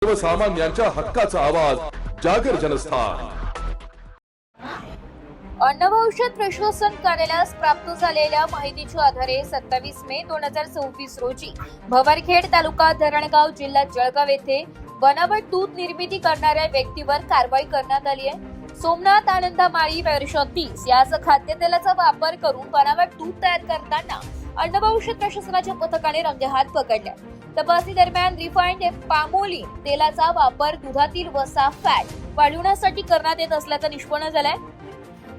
सर्वसामान्यांच्या हक्काचा आवाज जागर जनस्थान। अन्न व औषध प्रशासन कार्यालयास प्राप्त झालेल्या माहितीच्या आधारे 27 मे 2024 रोजी भवरखेड तालुका धरणगाव जिल्हा जळगाव येथे बनावट दूध निर्मिती करणाऱ्या व्यक्तीवर कारवाई करण्यात आली आहे। सोमनाथ आनंदा माळी वर्ष 30 याच खाद्यतेलाचा वापर करून बनावट दूध तयार करताना अन्न व औषध प्रशासनाच्या पथकाने रंगेहात पकडले। तपासणी दरम्यान रिफाइंड पामोलिन तेलाचा वापर दुधातील वसा फॅट वाढवण्यासाठी करण्यात येत असल्याचं निष्पन्न झालंय।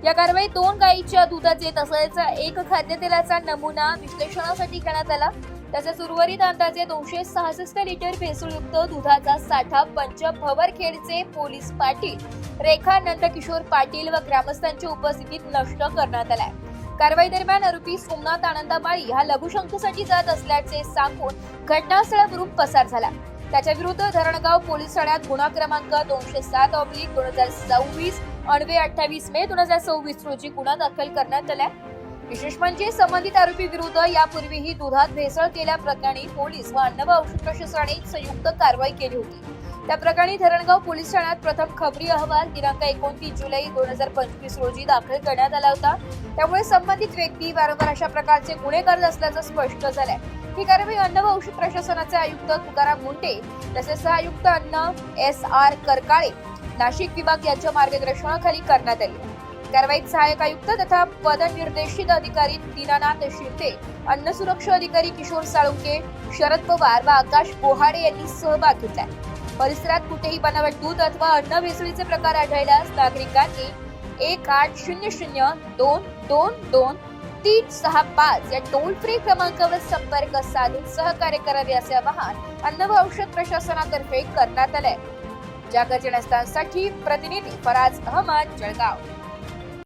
या कारवाईत 2 गायीच्या दुधाचे तसेच 1 खाद्यतेलाचा नमुना विश्लेषणासाठी घेण्यात आला। तसेच उर्वरित अंदाजे 266 लिटर भेसळयुक्त दुधाचा साठा पंच भवरखेडचे पोलीस पाटील रेखा नंदकिशोर पाटील व ग्रामस्थांच्या उपस्थितीत नष्ट करण्यात आलाय। कारवाई दरम्यान आरोपी सोमनाथ आनंदा माळी हा लघुशंकेसाठी जात असल्याचे सांगून घटनास्थळावरून पसार झाला। त्याच्या विरुद्ध धरणगाव पोलीस ठाण्यात गुन्हा क्रमांक 207/2026 अन्वये 28 मे 2024 रोजी गुन्हा दाखल करण्यात आला। विशेष म्हणजे संबंधित आरोपी विरुद्ध यापूर्वीही दुधात भेसळ केल्याप्रकरणी पोलीस व अन्न व औषध प्रशासनाने संयुक्त कारवाई केली होती। त्या प्रकरणी धरणगाव पोलीस ठाण्यात प्रथम खबरी अहवाल दिनांक 29 जुलै 2025 रोजी दाखल करण्यात आला होता। त्यामुळे संबंधित व्यक्ती वारंवार अशा प्रकारचे गुन्हे करत असल्याचं स्पष्ट झालंय। ही कारवाई अन्न व औषध प्रशासनाचे आयुक्त तुकाराम मुंडे तसेच सहआयुक्त अन्न SR करकाळे नाशिक विभाग यांच्या मार्गदर्शनाखाली करण्यात आली। कारवाईत सहाय्यक आयुक्त तथा पदनिर्देशित अधिकारी दीनानाथ शिंदे, अन्न सुरक्षा अधिकारी किशोर साळुंके, शरद पवार व आकाश बोहाडे यांनी सहभाग घेतला। परिसरात कुठेही बनावट दूध अथवा अन्न भेसळीचे प्रकार आढळल्यास नागरिकांनी 1800-222-365 या टोल फ्री क्रमांकावर संपर्क साधून सहकार्य करावे असे आवाहन अन्न व औषध प्रशासनातर्फे करण्यात आले। जागर जनस्थानसाठी प्रतिनिधी फराज अहमद, जळगाव।